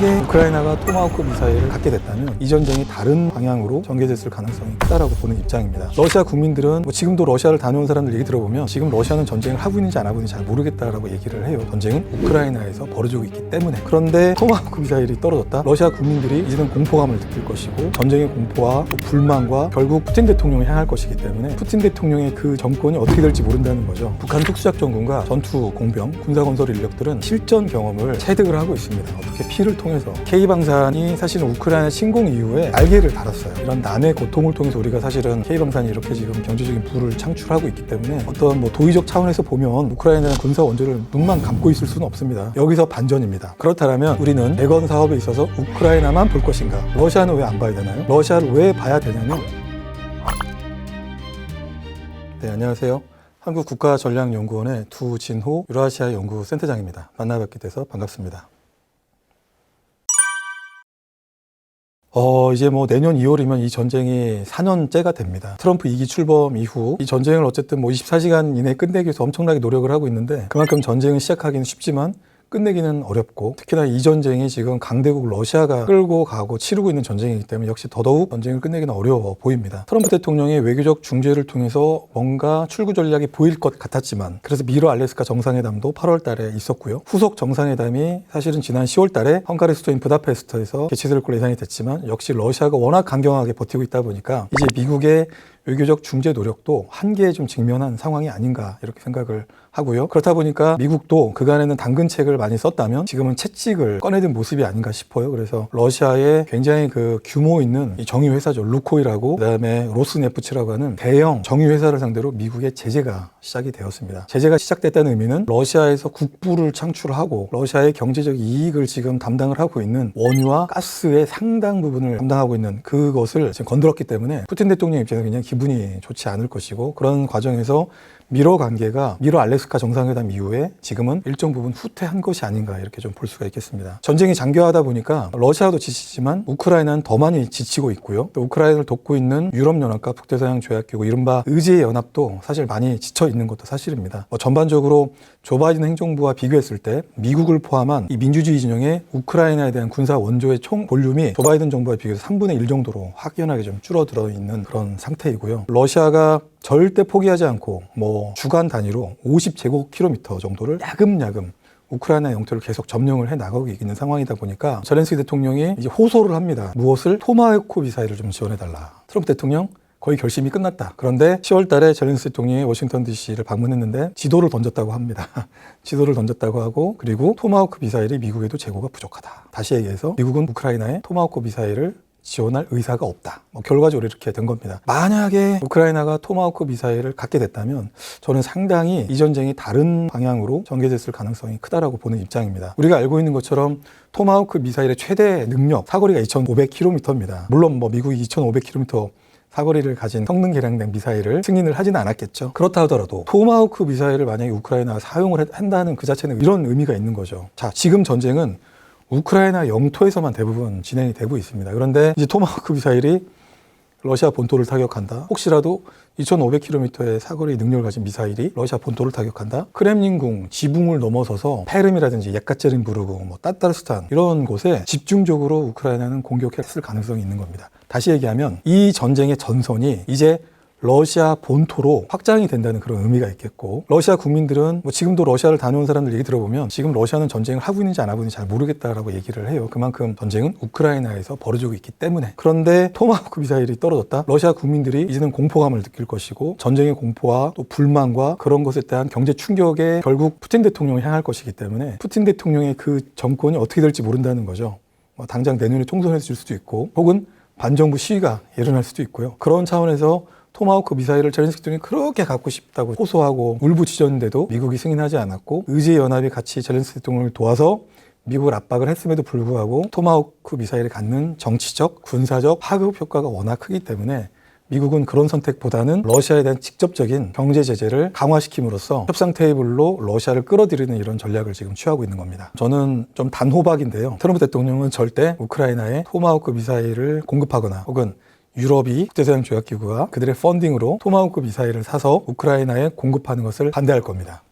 만약에 우크라이나가 토마호크 미사일을 갖게 됐다면 이 전쟁이 다른 방향으로 전개됐을 가능성이 크다라고 보는 입장입니다. 러시아 국민들은 지금도 러시아를 다녀온 사람들 얘기 들어보면 지금 러시아는 전쟁을 하고 있는지 안 하고 있는지 잘 모르겠다라고 얘기를 해요. 전쟁은 우크라이나에서 벌어지고 있기 때문에. 그런데 토마호크 미사일이 떨어졌다? 러시아 국민들이 이제는 공포감을 느낄 것이고 전쟁의 공포와 또 불만과 결국 푸틴 대통령을 향할 것이기 때문에 푸틴 대통령의 그 정권이 어떻게 될지 모른다는 거죠. 북한 특수작전군과 전투 공병, 군사건설 인력들은 실전 경험을 체득을 하고 있습니다. 어떻게 피를 통해서 K방산이 사실은 우크라이나 침공 이후에 날개를 달았어요. 이런 남의 고통을 통해서 우리가 사실은 K방산이 이렇게 지금 경제적인 부를 창출하고 있기 때문에 어떤 도의적 차원에서 보면 우크라이나는 군사 원조를 눈만 감고 있을 수는 없습니다. 여기서 반전입니다. 그렇다면 우리는 대건 사업에 있어서 우크라이나만 볼 것인가? 러시아는 왜 안 봐야 되나요? 러시아를 왜 봐야 되냐면 네, 안녕하세요. 한국국가전략연구원의 두진호 유라시아 연구센터장입니다. 만나뵙게 돼서 반갑습니다. 이제 내년 2월이면 이 전쟁이 4년째가 됩니다. 트럼프 2기 출범 이후 이 전쟁을 어쨌든 24시간 이내에 끝내기 위해서 엄청나게 노력을 하고 있는데 그만큼 전쟁을 시작하기는 쉽지만 끝내기는 어렵고 특히나 이 전쟁이 지금 강대국 러시아가 끌고 가고 치르고 있는 전쟁이기 때문에 역시 더더욱 전쟁을 끝내기는 어려워 보입니다. 트럼프 대통령의 외교적 중재를 통해서 뭔가 출구 전략이 보일 것 같았지만 그래서 미러 알래스카 정상회담도 8월 달에 있었고요. 후속 정상회담이 사실은 지난 10월 달에 헝가리 수도인 부다페스트에서 개최될 걸로 예상이 됐지만 역시 러시아가 워낙 강경하게 버티고 있다 보니까 이제 미국의 외교적 중재 노력도 한계에 좀 직면한 상황이 아닌가 이렇게 생각을 하고요. 그렇다 보니까 미국도 그간에는 당근책을 많이 썼다면 지금은 채찍을 꺼내든 모습이 아닌가 싶어요. 그래서 러시아의 굉장히 그 규모 있는 이 정유회사죠. 루코일하고 그다음에 로스네프츠라고 하는 대형 정유회사를 상대로 미국의 제재가 시작이 되었습니다. 제재가 시작됐다는 의미는 러시아에서 국부를 창출하고 러시아의 경제적 이익을 지금 담당을 하고 있는 원유와 가스의 상당 부분을 담당하고 있는 그것을 지금 건드렸기 때문에 푸틴 대통령 입장에서 그냥 기분이 좋지 않을 것이고 그런 과정에서 미러 관계가 미러 알래스카 정상회담 이후에 지금은 일정 부분 후퇴한 것이 아닌가 이렇게 좀 볼 수가 있겠습니다. 전쟁이 장기화하다 보니까 러시아도 지치지만 우크라이나는 더 많이 지치고 있고요. 또 우크라이나를 돕고 있는 유럽연합과 북대서양 조약기구 이른바 의지의 연합도 사실 많이 지쳐 있는 것도 사실입니다. 전반적으로 조 바이든 행정부와 비교했을 때 미국을 포함한 이 민주주의 진영의 우크라이나에 대한 군사 원조의 총 볼륨이 조 바이든 정부와 비교해서 3분의 1 정도로 확연하게 좀 줄어들어 있는 그런 상태이고요. 러시아가 절대 포기하지 않고 주간 단위로 50제곱킬로미터 정도를 야금야금 우크라이나 영토를 계속 점령을 해 나가고 있는 상황이다 보니까 젤렌스키 대통령이 이제 호소를 합니다. 무엇을? 토마호크 미사일을 좀 지원해달라. 트럼프 대통령 거의 결심이 끝났다. 그런데 10월 달에 젤렌스키 대통령이 워싱턴 DC를 방문했는데 지도를 던졌다고 합니다. 지도를 던졌다고 하고 그리고 토마호크 미사일이 미국에도 재고가 부족하다. 다시 얘기해서 미국은 우크라이나에 토마호크 미사일을 지원할 의사가 없다. 결과적으로 이렇게 된 겁니다. 만약에 우크라이나가 토마호크 미사일을 갖게 됐다면 저는 상당히 이 전쟁이 다른 방향으로 전개됐을 가능성이 크다라고 보는 입장입니다. 우리가 알고 있는 것처럼 토마호크 미사일의 최대 능력, 사거리가 2,500km입니다. 물론 미국이 2,500km 사거리를 가진 성능 개량된 미사일을 승인을 하지는 않았겠죠. 그렇다 하더라도 토마호크 미사일을 만약에 우크라이나가 사용을 한다는 그 자체는 이런 의미가 있는 거죠. 자, 지금 전쟁은 우크라이나 영토에서만 대부분 진행이 되고 있습니다. 그런데 이제 토마호크 미사일이 러시아 본토를 타격한다. 혹시라도 2,500km의 사거리 능력을 가진 미사일이 러시아 본토를 타격한다. 크렘린궁 지붕을 넘어서서 페름이라든지 예카체린부르크, 따따르스탄 이런 곳에 집중적으로 우크라이나는 공격했을 가능성이 있는 겁니다. 다시 얘기하면 이 전쟁의 전선이 이제 러시아 본토로 확장이 된다는 그런 의미가 있겠고 러시아 국민들은 지금도 러시아를 다녀온 사람들 얘기 들어보면 지금 러시아는 전쟁을 하고 있는지 안 하고 있는지 잘 모르겠다라고 얘기를 해요. 그만큼 전쟁은 우크라이나에서 벌어지고 있기 때문에. 그런데 토마호크 미사일이 떨어졌다? 러시아 국민들이 이제는 공포감을 느낄 것이고 전쟁의 공포와 또 불만과 그런 것에 대한 경제 충격에 결국 푸틴 대통령을 향할 것이기 때문에 푸틴 대통령의 그 정권이 어떻게 될지 모른다는 거죠. 당장 내년에 총선해질 수도 있고 혹은 반정부 시위가 일어날 수도 있고요. 그런 차원에서 토마호크 미사일을 젤렌스키 대통령이 그렇게 갖고 싶다고 호소하고 울부짖었는데도 미국이 승인하지 않았고 의지의 연합이 같이 젤렌스키 대통령을 도와서 미국을 압박을 했음에도 불구하고 토마호크 미사일을 갖는 정치적, 군사적 파급 효과가 워낙 크기 때문에 미국은 그런 선택보다는 러시아에 대한 직접적인 경제 제재를 강화시킴으로써 협상 테이블로 러시아를 끌어들이는 이런 전략을 지금 취하고 있는 겁니다. 저는 좀 단호박인데요. 트럼프 대통령은 절대 우크라이나에 토마호크 미사일을 공급하거나 혹은 유럽이 국제서양 조약기구가 그들의 펀딩으로 토마호크 미사일을 사서 우크라이나에 공급하는 것을 반대할 겁니다.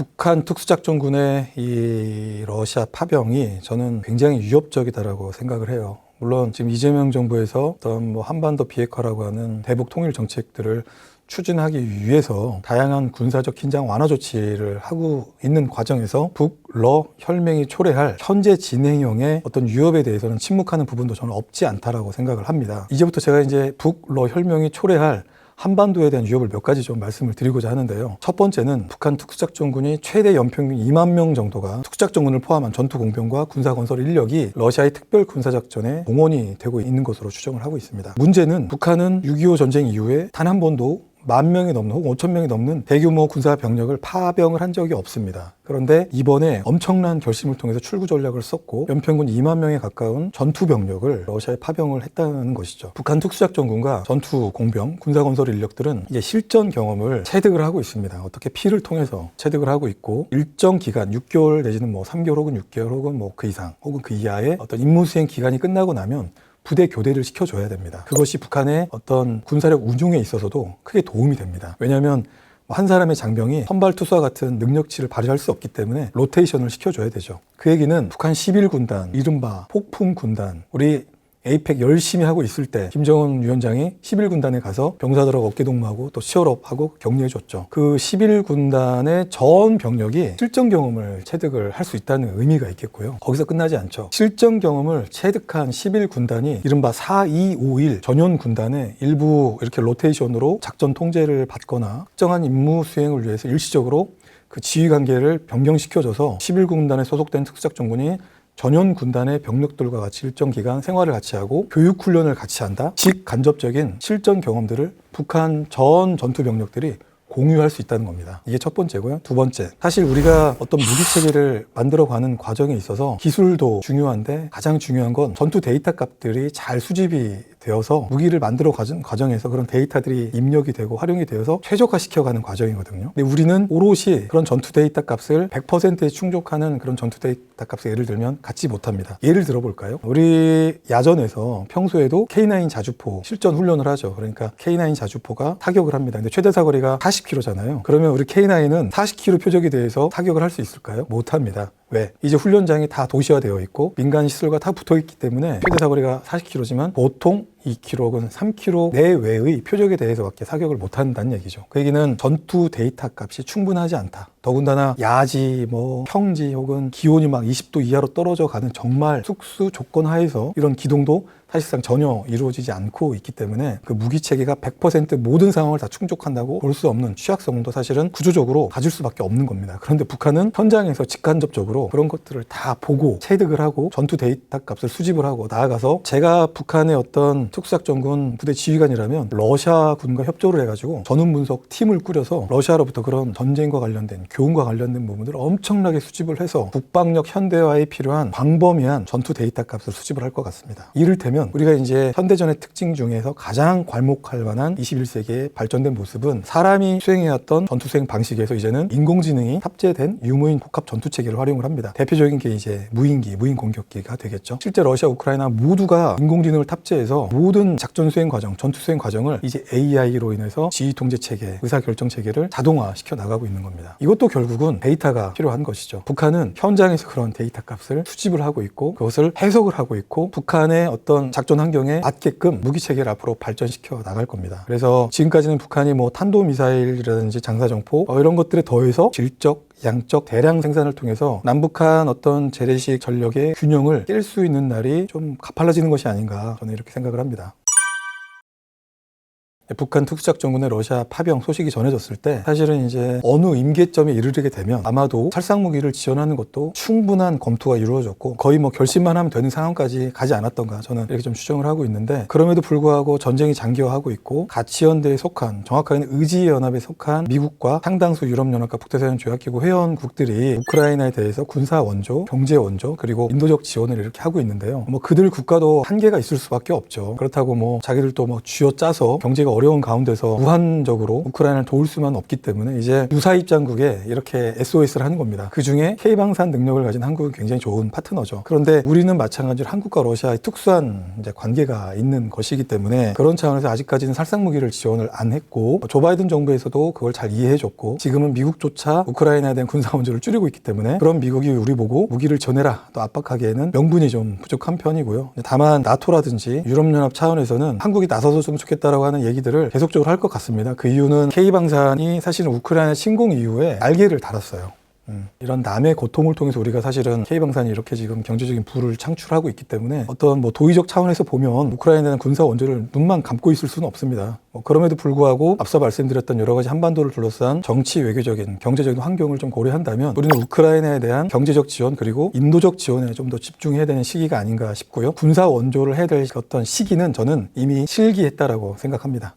북한 특수작전군의 이 러시아 파병이 저는 굉장히 위협적이다라고 생각을 해요. 물론 지금 이재명 정부에서 어떤 뭐 한반도 비핵화라고 하는 대북 통일 정책들을 추진하기 위해서 다양한 군사적 긴장 완화 조치를 하고 있는 과정에서 북러 혈맹이 초래할 현재 진행형의 어떤 위협에 대해서는 침묵하는 부분도 저는 없지 않다라고 생각을 합니다. 이제부터 제가 이제 북러 혈맹이 초래할 한반도에 대한 위협을 몇 가지 좀 말씀을 드리고자 하는데요. 첫 번째는 북한 특수작전군이 최대 연평균 2만 명 정도가 특수작전군을 포함한 전투공병과 군사건설 인력이 러시아의 특별군사작전에 동원이 되고 있는 것으로 추정을 하고 있습니다. 문제는 북한은 6.25 전쟁 이후에 단 한 번도 10,000명이 넘는 혹은 5,000명이 넘는 대규모 군사 병력을 파병을 한 적이 없습니다. 그런데 이번에 엄청난 결심을 통해서 출구 전략을 썼고 연평균 2만 명에 가까운 전투 병력을 러시아에 파병을 했다는 것이죠. 북한 특수작전군과 전투 공병, 군사건설 인력들은 이제 실전 경험을 체득을 하고 있습니다. 어떻게 피를 통해서 체득을 하고 있고 일정 기간 6개월 내지는 뭐 3개월 혹은 6개월 혹은 뭐 그 이상 혹은 그 이하의 어떤 임무 수행 기간이 끝나고 나면 부대 교대를 시켜줘야 됩니다. 그것이 북한의 어떤 군사력 운용에 있어서도 크게 도움이 됩니다. 왜냐하면 한 사람의 장병이 선발투수와 같은 능력치를 발휘할 수 없기 때문에 로테이션을 시켜줘야 되죠. 그 얘기는 북한 11군단, 이른바 폭풍군단, 우리 에이펙 열심히 하고 있을 때 김정은 위원장이 11군단에 가서 병사들하고 어깨동무하고 또 치열업하고 격려해줬죠. 그 11군단의 전 병력이 실전 경험을 체득을 할 수 있다는 의미가 있겠고요. 거기서 끝나지 않죠. 실전 경험을 체득한 11군단이 이른바 4251 전연군단의 일부 이렇게 로테이션으로 작전 통제를 받거나 특정한 임무 수행을 위해서 일시적으로 그 지휘 관계를 변경시켜줘서 11군단에 소속된 특수작전군이 전연 군단의 병력들과 같이 일정 기간 생활을 같이 하고 교육 훈련을 같이 한다. 직간접적인 실전 경험들을 북한 전 전투 병력들이 공유할 수 있다는 겁니다. 이게 첫 번째고요. 두 번째, 사실 우리가 어떤 무기 체계를 만들어가는 과정에 있어서 기술도 중요한데 가장 중요한 건 전투 데이터 값들이 잘 수집이 되어서 무기를 만들어 가는 과정에서 그런 데이터들이 입력이 되고 활용이 되어서 최적화시켜가는 과정이거든요. 근데 우리는 오롯이 그런 전투 데이터 값을 100%에 충족하는 그런 전투 데이터 값을 예를 들면 갖지 못합니다. 예를 들어볼까요? 우리 야전에서 평소에도 K9 자주포 실전 훈련을 하죠. 그러니까 K9 자주포가 타격을 합니다. 근데 최대 사거리가 40km잖아요. 그러면 우리 K9은 40km 표적에 대해서 타격을 할 수 있을까요? 못합니다. 왜? 이제 훈련장이 다 도시화되어 있고 민간 시설과 다 붙어 있기 때문에 최대 사거리가 40km지만 보통 2km 혹은 3km 내외의 표적에 대해서밖에 사격을 못한다는 얘기죠. 그 얘기는 전투 데이터 값이 충분하지 않다. 더군다나 야지, 평지 혹은 기온이 막 20도 이하로 떨어져 가는 정말 특수 조건 하에서 이런 기동도 사실상 전혀 이루어지지 않고 있기 때문에 그 무기 체계가 100% 모든 상황을 다 충족한다고 볼 수 없는 취약성도 사실은 구조적으로 가질 수밖에 없는 겁니다. 그런데 북한은 현장에서 직간접적으로 그런 것들을 다 보고 체득을 하고 전투 데이터 값을 수집을 하고 나아가서 제가 북한의 어떤 특수작전군 부대 지휘관이라면 러시아군과 협조를 해가지고 전후 분석 팀을 꾸려서 러시아로부터 그런 전쟁과 관련된 교훈과 관련된 부분들을 엄청나게 수집을 해서 국방력 현대화에 필요한 광범위한 전투 데이터 값을 수집을 할 것 같습니다. 이를테면 우리가 이제 현대전의 특징 중에서 가장 괄목할 만한 21세기의 발전된 모습은 사람이 수행해왔던 전투 수행 방식에서 이제는 인공지능이 탑재된 유무인 복합 전투 체계를 활용을 합니다. 대표적인 게 이제 무인 공격기가 되겠죠. 실제 러시아, 우크라이나 모두가 인공지능을 탑재해서 모든 작전 수행 과정, 전투 수행 과정을 이제 AI로 인해서 지휘 통제 체계, 의사 결정 체계를 자동화 시켜 나가고 있는 겁니다. 이것도 결국은 데이터가 필요한 것이죠. 북한은 현장에서 그런 데이터 값을 수집을 하고 있고 그것을 해석을 하고 있고 북한의 어떤 작전 환경에 맞게끔 무기 체계를 앞으로 발전시켜 나갈 겁니다. 그래서 지금까지는 북한이 탄도미사일이라든지 장사정포 이런 것들에 더해서 질적, 양적 대량 생산을 통해서 남북한 어떤 재래식 전력의 균형을 깰 수 있는 날이 좀 가팔라지는 것이 아닌가 저는 이렇게 생각을 합니다. 북한 특수작전군의 러시아 파병 소식이 전해졌을 때 사실은 이제 어느 임계점에 이르게 되면 아마도 살상무기를 지원하는 것도 충분한 검토가 이루어졌고 거의 결심만 하면 되는 상황까지 가지 않았던가 저는 이렇게 좀 추정을 하고 있는데 그럼에도 불구하고 전쟁이 장기화하고 있고 가치연대에 속한 정확하게는 의지연합에 속한 미국과 상당수 유럽연합과 북대서양 조약기구 회원국들이 우크라이나에 대해서 군사 원조, 경제 원조 그리고 인도적 지원을 이렇게 하고 있는데요. 그들 국가도 한계가 있을 수밖에 없죠. 그렇다고 자기들도 쥐어짜서 경제가 어려운 가운데서 무한적으로 우크라이나를 도울 수만 없기 때문에 이제 유사 입장국에 이렇게 SOS를 하는 겁니다. 그중에 K방산 능력을 가진 한국은 굉장히 좋은 파트너죠. 그런데 우리는 마찬가지로 한국과 러시아의 특수한 이제 관계가 있는 것이기 때문에 그런 차원에서 아직까지는 살상무기를 지원을 안 했고 조 바이든 정부에서도 그걸 잘 이해해줬고 지금은 미국조차 우크라이나에 대한 군사원조를 줄이고 있기 때문에 그런 미국이 우리 보고 무기를 전해라 또 압박하기에는 명분이 좀 부족한 편이고요. 다만 나토라든지 유럽연합 차원에서는 한국이 나서서 좀 좋겠다라고 하는 얘기들을 계속적으로 할 것 같습니다. 그 이유는 K방산이 사실은 우크라이나 침공 이후에 날개를 달았어요. 이런 남의 고통을 통해서 우리가 사실은 K방산이 이렇게 지금 경제적인 부를 창출하고 있기 때문에 어떤 뭐 도의적 차원에서 보면 우크라이나에 대한 군사 원조를 눈만 감고 있을 수는 없습니다. 그럼에도 불구하고 앞서 말씀드렸던 여러 가지 한반도를 둘러싼 정치, 외교적인, 경제적인 환경을 좀 고려한다면 우리는 우크라이나에 대한 경제적 지원 그리고 인도적 지원에 좀 더 집중해야 되는 시기가 아닌가 싶고요. 군사 원조를 해야 될 어떤 시기는 저는 이미 실기했다라고 생각합니다.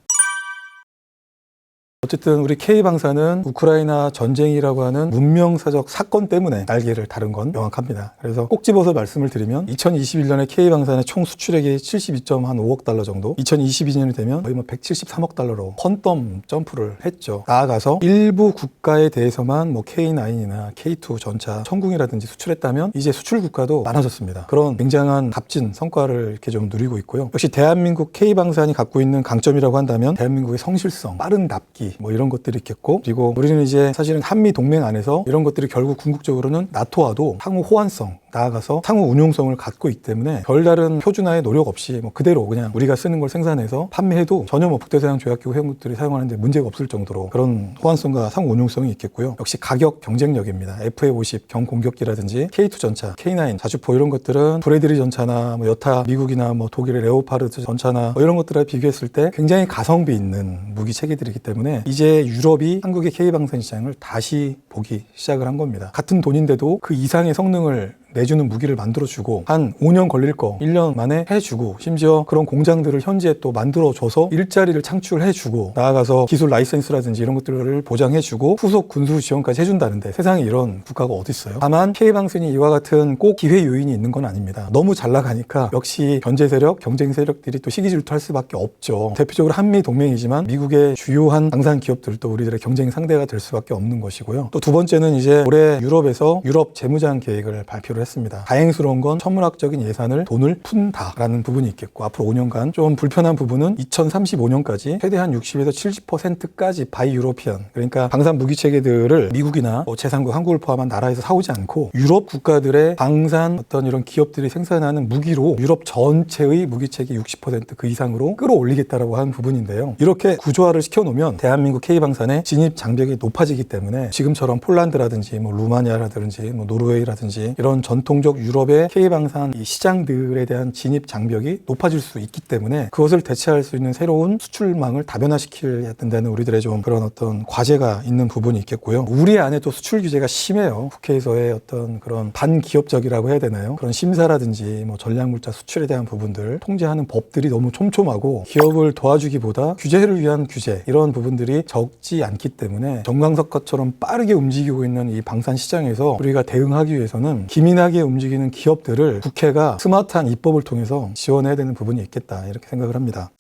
어쨌든 우리 K방산은 우크라이나 전쟁이라고 하는 문명사적 사건 때문에 날개를 다른 건 명확합니다. 그래서 꼭 집어서 말씀을 드리면 2021년에 K방산의 총 수출액이 72.5억 달러 정도, 2022년이 되면 거의 173억 달러로 펀덤 점프를 했죠. 나아가서 일부 국가에 대해서만 K9이나 K2 전차, 천궁이라든지 수출했다면 이제 수출 국가도 많아졌습니다. 그런 굉장한 값진 성과를 이렇게 좀 누리고 있고요. 역시 대한민국 K방산이 갖고 있는 강점이라고 한다면 대한민국의 성실성, 빠른 납기 이런 것들이 있겠고 그리고 우리는 이제 사실은 한미 동맹 안에서 이런 것들이 결국 궁극적으로는 나토와도 상호 호환성 나아가서 상호 운용성을 갖고 있기 때문에 별다른 표준화의 노력 없이 그대로 그냥 우리가 쓰는 걸 생산해서 판매해도 전혀 북대서양 조약기구 회원국들이 사용하는데 문제가 없을 정도로 그런 호환성과 상호 운용성이 있겠고요. 역시 가격 경쟁력입니다. FA-50 경공격기라든지 K2 전차, K9 자주포 이런 것들은 브래들리 전차나 여타 미국이나 독일의 레오파르트 전차나 이런 것들과 비교했을 때 굉장히 가성비 있는 무기 체계들이기 때문에 이제 유럽이 한국의 K방산 시장을 다시 보기 시작을 한 겁니다. 같은 돈인데도 그 이상의 성능을 내주는 무기를 만들어주고 한 5년 걸릴 거 1년 만에 해주고 심지어 그런 공장들을 현지에 또 만들어줘서 일자리를 창출해주고 나아가서 기술 라이센스라든지 이런 것들을 보장해주고 후속 군수 지원까지 해준다는데 세상에 이런 국가가 어디 있어요? 다만 K방산이 이와 같은 꼭 기회 요인이 있는 건 아닙니다. 너무 잘 나가니까 역시 견제 세력, 경쟁 세력들이 또 시기 질투할 수밖에 없죠. 대표적으로 한미 동맹이지만 미국의 주요한 방산 기업들도 우리들의 경쟁 상대가 될 수밖에 없는 것이고요. 또 두 번째는 이제 올해 유럽에서 유럽 재무장 계획을 발표를 했습니다. 다행스러운 건 천문학적인 예산을 돈을 푼다라는 부분이 있겠고 앞으로 5년간 좀 불편한 부분은 2035년까지 최대한 60에서 70%까지 바이 유로피안 그러니까 방산 무기 체계들을 미국이나 제3국 한국을 포함한 나라에서 사오지 않고 유럽 국가들의 방산 어떤 이런 기업들이 생산하는 무기로 유럽 전체의 무기 체계 60% 그 이상으로 끌어올리겠다라고 하는 부분인데요. 이렇게 구조화를 시켜놓으면 대한민국 K방산의 진입 장벽이 높아지기 때문에 지금처럼 폴란드라든지 루마니아라든지 노르웨이라든지 이런 전통적 유럽의 K방산 이 시장들에 대한 진입 장벽이 높아질 수 있기 때문에 그것을 대체할 수 있는 새로운 수출망을 다변화시켜야 된다는 우리들의 좀 그런 어떤 과제가 있는 부분이 있겠고요. 우리 안에 또 수출 규제가 심해요. 국회에서의 어떤 그런 반기업적이라고 해야 되나요? 그런 심사라든지 전략물자 수출에 대한 부분들 통제하는 법들이 너무 촘촘하고 기업을 도와주기보다 규제를 위한 규제 이런 부분들이 적지 않기 때문에 정광석과처럼 빠르게 움직이고 있는 이 방산 시장에서 우리가 대응하기 위해서는 기민하게 움직이는 기업들을 국회가 스마트한 입법을 통해서 지원해야 되는 부분이 있겠다 이렇게 생각을 합니다.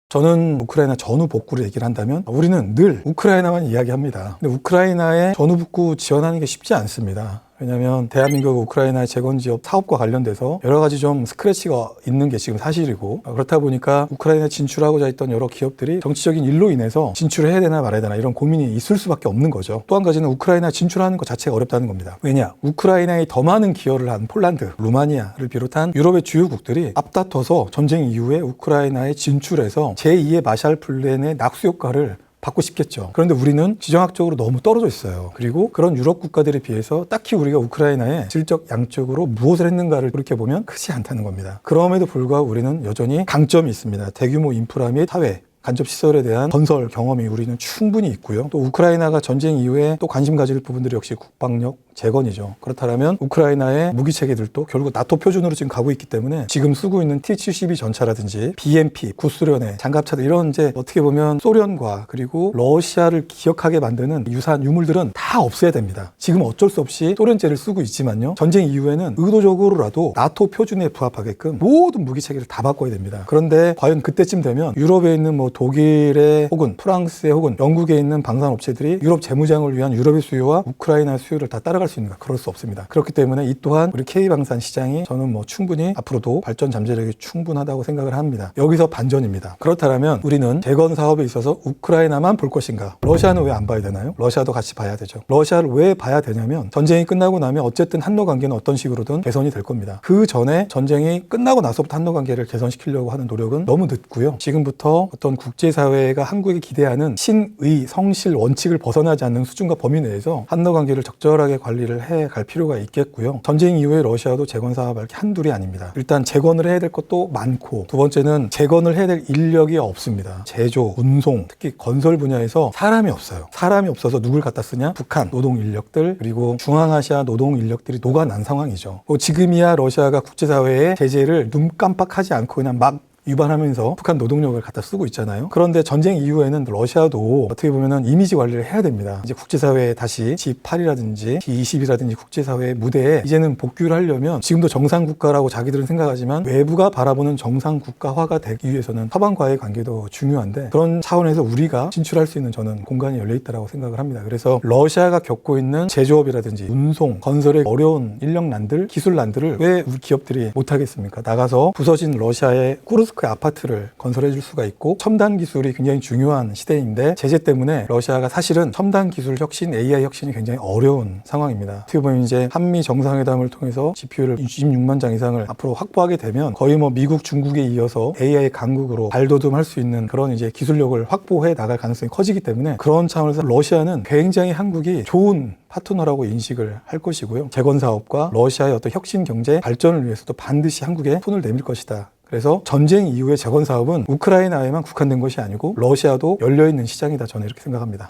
저는 우크라이나 전후 복구를 얘기를 한다면 우리는 늘 우크라이나만 이야기합니다. 근데 우크라이나의 전후 복구 지원하는 게 쉽지 않습니다. 왜냐하면 대한민국 우크라이나의 재건지업 사업과 관련돼서 여러 가지 좀 스크래치가 있는 게 지금 사실이고 그렇다 보니까 우크라이나에 진출하고자 했던 여러 기업들이 정치적인 일로 인해서 진출을 해야 되나 말아야 되나 이런 고민이 있을 수밖에 없는 거죠. 또 한 가지는 우크라이나에 진출하는 것 자체가 어렵다는 겁니다. 왜냐? 우크라이나에 더 많은 기여를 한 폴란드, 루마니아를 비롯한 유럽의 주요국들이 앞다퉈서 전쟁 이후에 우크라이나에 진출해서 제2의 마샬 플랜의 낙수 효과를 받고 싶겠죠. 그런데 우리는 지정학적으로 너무 떨어져 있어요. 그리고 그런 유럽 국가들에 비해서 딱히 우리가 우크라이나에 질적 양적으로 무엇을 했는가를 그렇게 보면 크지 않다는 겁니다. 그럼에도 불구하고 우리는 여전히 강점이 있습니다. 대규모 인프라 및 사회 간접시설에 대한 건설 경험이 우리는 충분히 있고요. 또 우크라이나가 전쟁 이후에 또 관심 가질 부분들이 역시 국방력, 재건이죠. 그렇다면 우크라이나의 무기 체계들도 결국 나토 표준으로 지금 가고 있기 때문에 지금 쓰고 있는 T-72 전차라든지 BMP, 구소련의 장갑차들 이런 이제 어떻게 보면 소련과 그리고 러시아를 기억하게 만드는 유사한 유물들은 다 없애야 됩니다. 지금 어쩔 수 없이 소련제를 쓰고 있지만요. 전쟁 이후에는 의도적으로라도 나토 표준에 부합하게끔 모든 무기 체계를 다 바꿔야 됩니다. 그런데 과연 그때쯤 되면 유럽에 있는 뭐 독일의 혹은 프랑스의 혹은 영국에 있는 방산업체들이 유럽 재무장을 위한 유럽의 수요와 우크라이나의 수요를 다 따라갈 수 있는가? 그럴 수 없습니다. 그렇기 때문에 이 또한 우리 K방산 시장이 저는 뭐 충분히 앞으로도 발전 잠재력이 충분하다고 생각을 합니다. 여기서 반전입니다. 그렇다면 우리는 재건 사업에 있어서 우크라이나만 볼 것인가? 러시아는 왜 안 봐야 되나요? 러시아도 같이 봐야 되죠. 러시아를 왜 봐야 되냐면 전쟁이 끝나고 나면 어쨌든 한러 관계는 어떤 식으로든 개선이 될 겁니다. 그 전에 전쟁이 끝나고 나서부터 한러 관계를 개선시키려고 하는 노력은 너무 늦고요. 지금부터 어떤 국제사회가 한국이 기대하는 신의, 성실, 원칙을 벗어나지 않는 수준과 범위 내에서 한러 관계를 적절하게 관리를 해갈 필요가 있겠고요. 전쟁 이후에 러시아도 재건 사업할 게 한둘이 아닙니다. 일단 재건을 해야 될 것도 많고 두 번째는 재건을 해야 될 인력이 없습니다. 제조, 운송, 특히 건설 분야에서 사람이 없어요. 사람이 없어서 누굴 갖다 쓰냐? 북한 노동 인력들 그리고 중앙아시아 노동 인력들이 녹아난 상황이죠. 지금이야 러시아가 국제사회의 제재를 눈 깜빡하지 않고 그냥 막 위반하면서 북한 노동력을 갖다 쓰고 있잖아요. 그런데 전쟁 이후에는 러시아도 어떻게 보면은 이미지 관리를 해야 됩니다. 이제 국제사회에 다시 G8이라든지 G20이라든지 국제사회의 무대에 이제는 복귀를 하려면 지금도 정상국가라고 자기들은 생각하지만 외부가 바라보는 정상국가화가 되기 위해서는 서방과의 관계도 중요한데 그런 차원에서 우리가 진출할 수 있는 저는 공간이 열려있다고 생각을 합니다. 그래서 러시아가 겪고 있는 제조업이라든지 운송, 건설의 어려운 인력난들, 기술난들을 왜 우리 기업들이 못하겠습니까? 나가서 부서진 러시아의 쿠르스크의 아파트를 건설해 줄 수가 있고 첨단 기술이 굉장히 중요한 시대인데 제재 때문에 러시아가 사실은 첨단 기술 혁신, AI 혁신이 굉장히 어려운 상황입니다. 어떻게 보면 이제 한미 정상회담을 통해서 GPU를 26만 장 이상을 앞으로 확보하게 되면 거의 뭐 미국, 중국에 이어서 AI 강국으로 발돋움할 수 있는 그런 이제 기술력을 확보해 나갈 가능성이 커지기 때문에 그런 차원에서 러시아는 굉장히 한국이 좋은 파트너라고 인식을 할 것이고요. 재건 사업과 러시아의 어떤 혁신 경제 발전을 위해서도 반드시 한국에 손을 내밀 것이다. 그래서 전쟁 이후의 재건 사업은 우크라이나에만 국한된 것이 아니고 러시아도 열려있는 시장이다. 저는 이렇게 생각합니다.